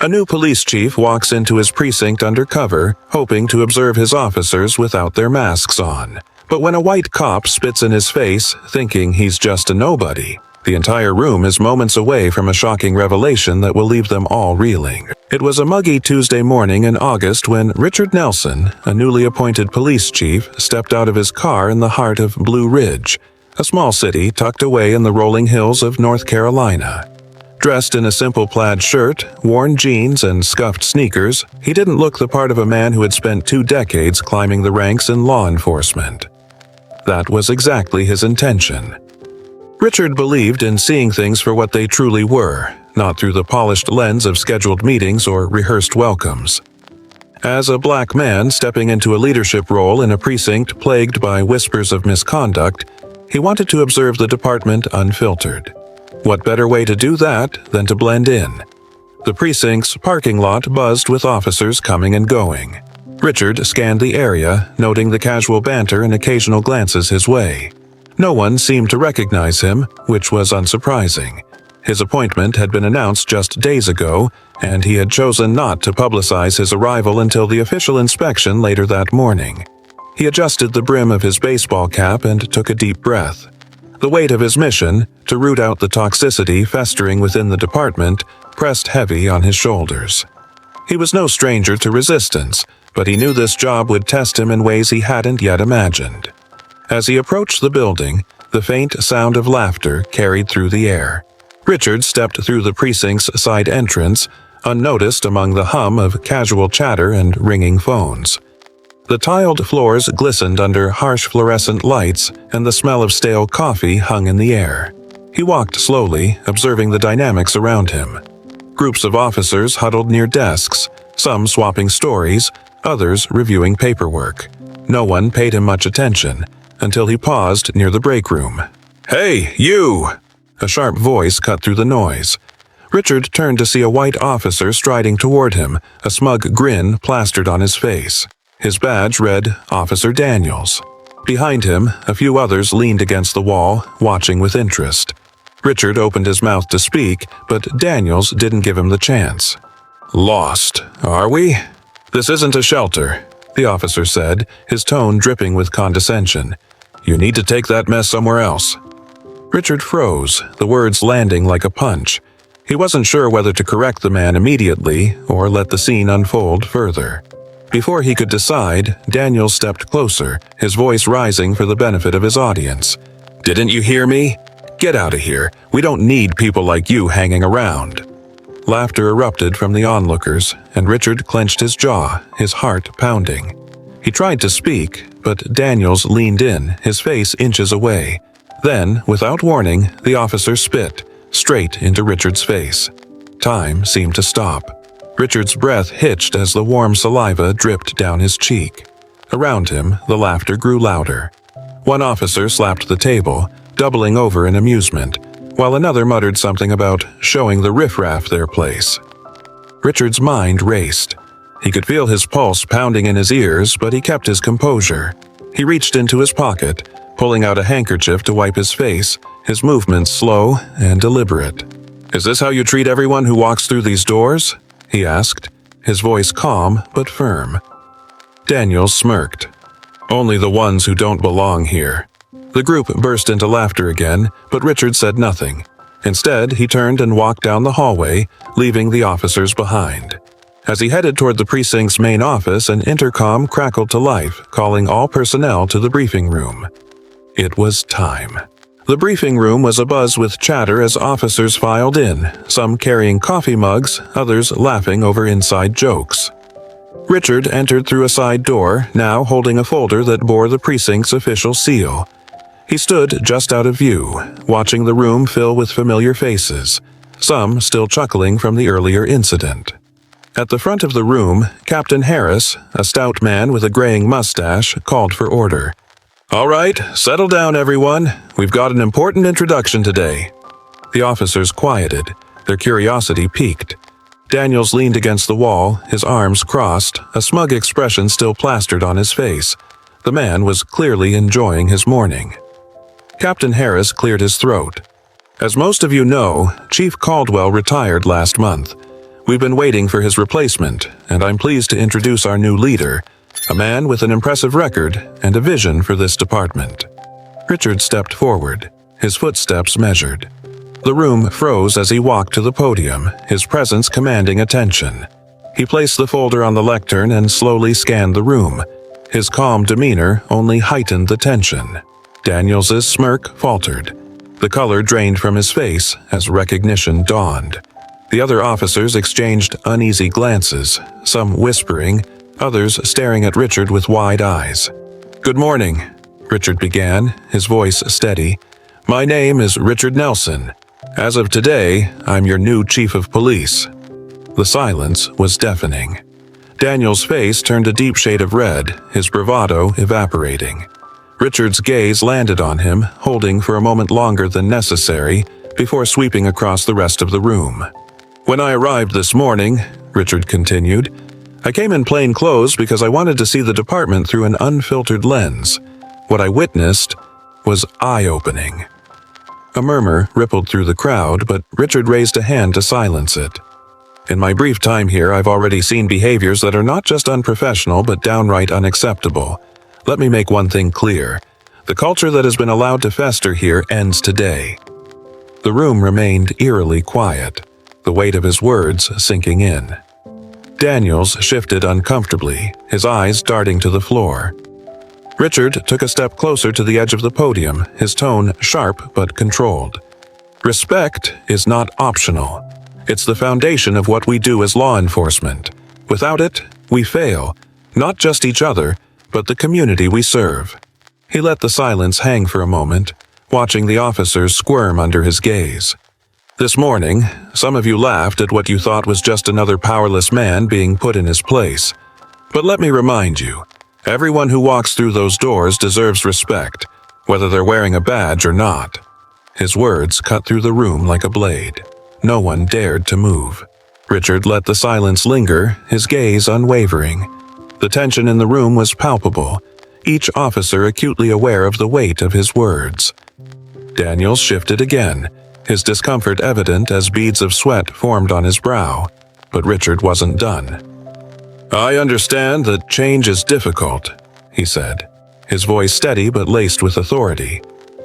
A new police chief walks into his precinct undercover, hoping to observe his officers without their masks on. But when a white cop spits in his face, thinking he's just a nobody, the entire room is moments away from a shocking revelation that will leave them all reeling. It was a muggy Tuesday morning in August when Richard Nelson, a newly appointed police chief, stepped out of his car in the heart of Blue Ridge, a small city tucked away in the rolling hills of North Carolina. Dressed in a simple plaid shirt, worn jeans, and scuffed sneakers, he didn't look the part of a man who had spent 2 decades climbing the ranks in law enforcement. That was exactly his intention. Richard believed in seeing things for what they truly were, not through the polished lens of scheduled meetings or rehearsed welcomes. As a black man stepping into a leadership role in a precinct plagued by whispers of misconduct, he wanted to observe the department unfiltered. What better way to do that than to blend in? The precinct's parking lot buzzed with officers coming and going. Richard scanned the area, noting the casual banter and occasional glances his way. No one seemed to recognize him, which was unsurprising. His appointment had been announced just days ago, and he had chosen not to publicize his arrival until the official inspection later that morning. He adjusted the brim of his baseball cap and took a deep breath. The weight of his mission, to root out the toxicity festering within the department, pressed heavy on his shoulders. He was no stranger to resistance, but he knew this job would test him in ways he hadn't yet imagined. As he approached the building, the faint sound of laughter carried through the air. Richard stepped through the precinct's side entrance, unnoticed among the hum of casual chatter and ringing phones. The tiled floors glistened under harsh fluorescent lights, and the smell of stale coffee hung in the air. He walked slowly, observing the dynamics around him. Groups of officers huddled near desks, some swapping stories, others reviewing paperwork. No one paid him much attention, until he paused near the break room. "Hey, you!" A sharp voice cut through the noise. Richard turned to see a white officer striding toward him, a smug grin plastered on his face. His badge read Officer Daniels. Behind him, a few others leaned against the wall, watching with interest. Richard opened his mouth to speak, but Daniels didn't give him the chance. "Lost, are we? This isn't a shelter," the officer said, his tone dripping with condescension. "You need to take that mess somewhere else." Richard froze, the words landing like a punch. He wasn't sure whether to correct the man immediately or let the scene unfold further. Before he could decide, Daniels stepped closer, his voice rising for the benefit of his audience. "Didn't you hear me? Get out of here. We don't need people like you hanging around." Laughter erupted from the onlookers, and Richard clenched his jaw, his heart pounding. He tried to speak, but Daniels leaned in, his face inches away. Then, without warning, the officer spit, straight into Richard's face. Time seemed to stop. Richard's breath hitched as the warm saliva dripped down his cheek. Around him, the laughter grew louder. One officer slapped the table, doubling over in amusement, while another muttered something about showing the riffraff their place. Richard's mind raced. He could feel his pulse pounding in his ears, but he kept his composure. He reached into his pocket, pulling out a handkerchief to wipe his face, his movements slow and deliberate. "Is this how you treat everyone who walks through these doors?" he asked, his voice calm but firm. Daniels smirked. "Only the ones who don't belong here." The group burst into laughter again, but Richard said nothing. Instead, he turned and walked down the hallway, leaving the officers behind. As he headed toward the precinct's main office, an intercom crackled to life, calling all personnel to the briefing room. It was time. The briefing room was abuzz with chatter as officers filed in, some carrying coffee mugs, others laughing over inside jokes. Richard entered through a side door, now holding a folder that bore the precinct's official seal. He stood just out of view, watching the room fill with familiar faces, some still chuckling from the earlier incident. At the front of the room, Captain Harris, a stout man with a graying mustache, called for order. "All right, settle down, everyone. We've got an important introduction today." The officers quieted, their curiosity piqued. Daniels leaned against the wall, his arms crossed, a smug expression still plastered on his face. The man was clearly enjoying his morning. Captain Harris cleared his throat. "As most of you know, Chief Caldwell retired last month. We've been waiting for his replacement, and I'm pleased to introduce our new leader, a man with an impressive record and a vision for this department." Richard stepped forward, his footsteps measured. The room froze as he walked to the podium, his presence commanding attention. He placed the folder on the lectern and slowly scanned the room. His calm demeanor only heightened the tension. Daniels's smirk faltered. The color drained from his face as recognition dawned. The other officers exchanged uneasy glances, some whispering, others staring at Richard with wide eyes. "Good morning," Richard began, his voice steady. "My name is Richard Nelson. As of today, I'm your new chief of police." The silence was deafening. Daniel's face turned a deep shade of red, his bravado evaporating. Richard's gaze landed on him, holding for a moment longer than necessary, before sweeping across the rest of the room. "When I arrived this morning," Richard continued, "I came in plain clothes because I wanted to see the department through an unfiltered lens. What I witnessed was eye-opening." A murmur rippled through the crowd, but Richard raised a hand to silence it. "In my brief time here, I've already seen behaviors that are not just unprofessional but downright unacceptable. Let me make one thing clear. The culture that has been allowed to fester here ends today." The room remained eerily quiet, the weight of his words sinking in. Daniels shifted uncomfortably, his eyes darting to the floor. Richard took a step closer to the edge of the podium, his tone sharp but controlled. "Respect is not optional. It's the foundation of what we do as law enforcement. Without it, we fail, not just each other, but the community we serve." He let the silence hang for a moment, watching the officers squirm under his gaze. "This morning, some of you laughed at what you thought was just another powerless man being put in his place. But let me remind you, everyone who walks through those doors deserves respect, whether they're wearing a badge or not." His words cut through the room like a blade. No one dared to move. Richard let the silence linger, his gaze unwavering. The tension in the room was palpable, each officer acutely aware of the weight of his words. Daniels shifted again, his discomfort evident as beads of sweat formed on his brow, but Richard wasn't done. "I understand that change is difficult," he said, his voice steady but laced with authority.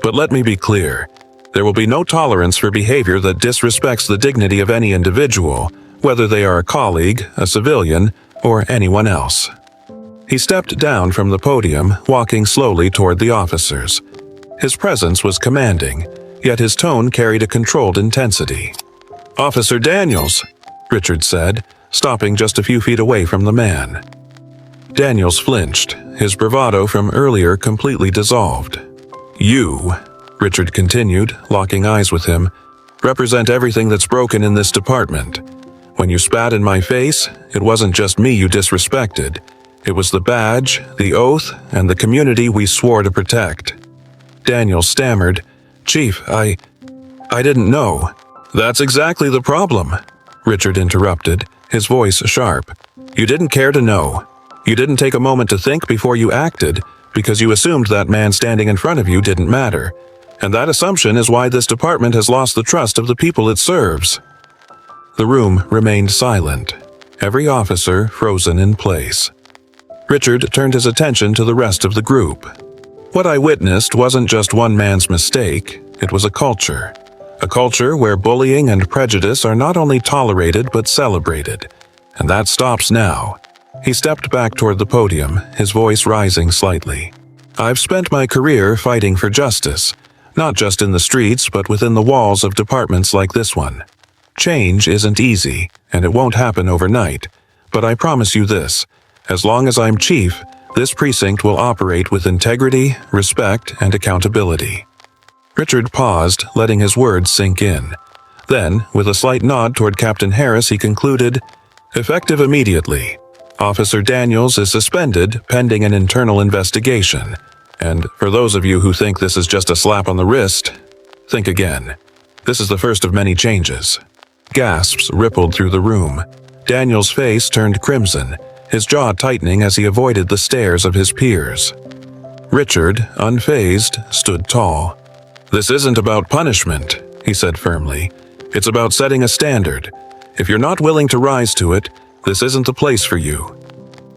"But let me be clear. There will be no tolerance for behavior that disrespects the dignity of any individual, whether they are a colleague, a civilian, or anyone else." He stepped down from the podium, walking slowly toward the officers. His presence was commanding, yet his tone carried a controlled intensity. "Officer Daniels," Richard said, stopping just a few feet away from the man. Daniels flinched, his bravado from earlier completely dissolved. "You," Richard continued, locking eyes with him, "represent everything that's broken in this department. When you spat in my face, it wasn't just me you disrespected. It was the badge, the oath, and the community we swore to protect." Daniel stammered, "Chief, I didn't know." "That's exactly the problem," Richard interrupted, his voice sharp. "You didn't care to know. You didn't take a moment to think before you acted, because you assumed that man standing in front of you didn't matter. And that assumption is why this department has lost the trust of the people it serves." The room remained silent, every officer frozen in place. Richard turned his attention to the rest of the group. What I witnessed wasn't just one man's mistake, it was a culture. A culture where bullying and prejudice are not only tolerated but celebrated. And that stops now. He stepped back toward the podium, his voice rising slightly. "I've spent my career fighting for justice, not just in the streets but within the walls of departments like this one. Change isn't easy, and it won't happen overnight. But I promise you this. As long as I'm chief, this precinct will operate with integrity, respect, and accountability." Richard paused, letting his words sink in. Then, with a slight nod toward Captain Harris, he concluded, "Effective immediately. Officer Daniels is suspended pending an internal investigation. And for those of you who think this is just a slap on the wrist, think again. This is the first of many changes." Gasps rippled through the room. Daniels' face turned crimson, his jaw tightening as he avoided the stares of his peers. Richard, unfazed, stood tall. "This isn't about punishment," he said firmly. "It's about setting a standard. If you're not willing to rise to it, this isn't the place for you."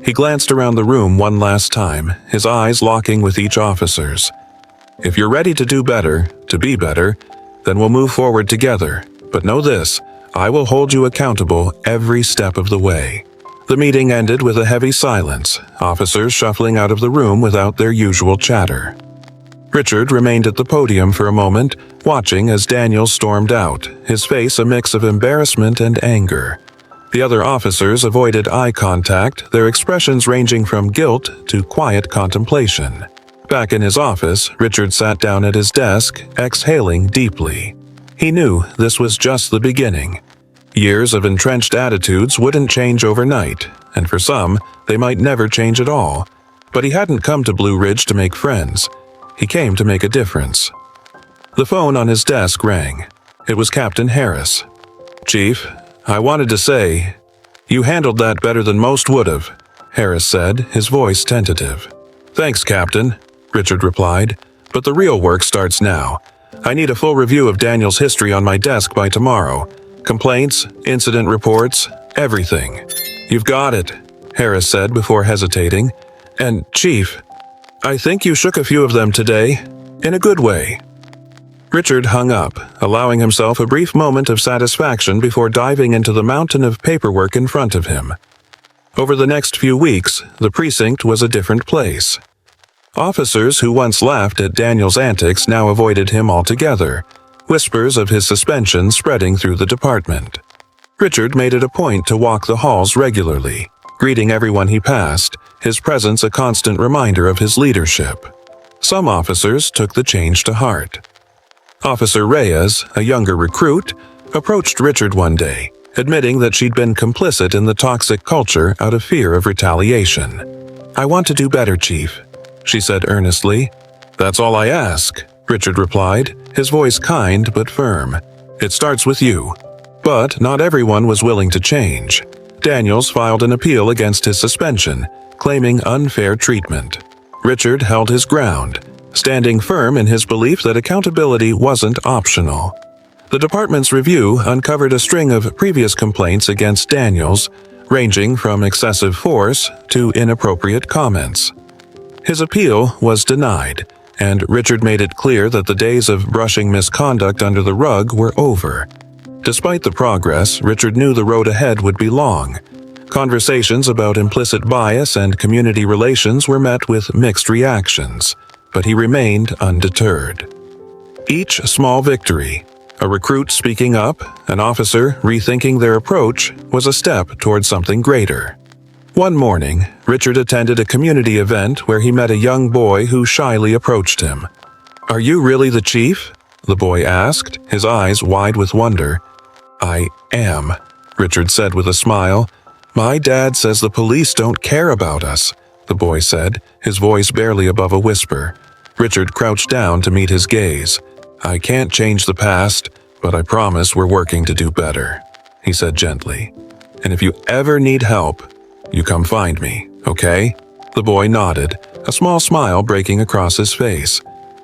He glanced around the room one last time, his eyes locking with each officer's. "If you're ready to do better, to be better, then we'll move forward together. But know this, I will hold you accountable every step of the way." The meeting ended with a heavy silence, officers shuffling out of the room without their usual chatter. Richard remained at the podium for a moment, watching as Daniel stormed out, his face a mix of embarrassment and anger. The other officers avoided eye contact, their expressions ranging from guilt to quiet contemplation. Back in his office, Richard sat down at his desk, exhaling deeply. He knew this was just the beginning. Years of entrenched attitudes wouldn't change overnight, and for some, they might never change at all. But he hadn't come to Blue Ridge to make friends. He came to make a difference. The phone on his desk rang. It was Captain Harris. "Chief, I wanted to say, you handled that better than most would have," Harris said, his voice tentative. "Thanks, Captain," Richard replied, "but the real work starts now. I need a full review of Daniel's history on my desk by tomorrow. Complaints, incident reports, everything." "You've got it," Harris said before hesitating. "And, Chief, I think you shook a few of them today, in a good way." Richard hung up, allowing himself a brief moment of satisfaction before diving into the mountain of paperwork in front of him. Over the next few weeks, the precinct was a different place. Officers who once laughed at Daniel's antics now avoided him altogether, whispers of his suspension spreading through the department. Richard made it a point to walk the halls regularly, greeting everyone he passed, his presence a constant reminder of his leadership. Some officers took the change to heart. Officer Reyes, a younger recruit, approached Richard one day, admitting that she'd been complicit in the toxic culture out of fear of retaliation. "I want to do better, Chief," she said earnestly. "That's all I ask," Richard replied, his voice kind but firm. "It starts with you." But not everyone was willing to change. Daniels filed an appeal against his suspension, claiming unfair treatment. Richard held his ground, standing firm in his belief that accountability wasn't optional. The department's review uncovered a string of previous complaints against Daniels, ranging from excessive force to inappropriate comments. His appeal was denied, and Richard made it clear that the days of brushing misconduct under the rug were over. Despite the progress, Richard knew the road ahead would be long. Conversations about implicit bias and community relations were met with mixed reactions, but he remained undeterred. Each small victory, a recruit speaking up, an officer rethinking their approach, was a step toward something greater. One morning, Richard attended a community event where he met a young boy who shyly approached him. "Are you really the chief?" the boy asked, his eyes wide with wonder. "I am," Richard said with a smile. "My dad says the police don't care about us," the boy said, his voice barely above a whisper. Richard crouched down to meet his gaze. "I can't change the past, but I promise we're working to do better," he said gently. "And if you ever need help, you come find me, okay?" The boy nodded, a small smile breaking across his face.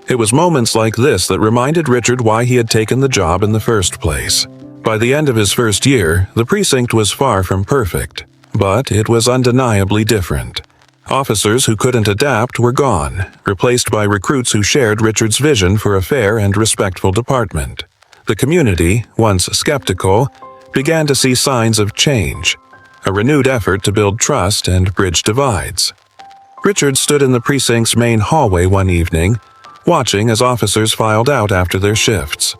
It was moments like this that reminded Richard why he had taken the job in the first place. By the end of his first year, the precinct was far from perfect, but it was undeniably different. Officers who couldn't adapt were gone, replaced by recruits who shared Richard's vision for a fair and respectful department. The community, once skeptical, began to see signs of change, a renewed effort to build trust and bridge divides. Richard stood in the precinct's main hallway one evening, watching as officers filed out after their shifts.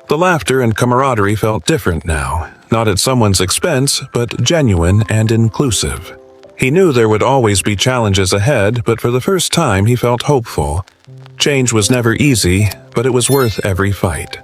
The laughter and camaraderie felt different now, not at someone's expense, but genuine and inclusive. He knew there would always be challenges ahead, but for the first time he felt hopeful. Change was never easy, but it was worth every fight.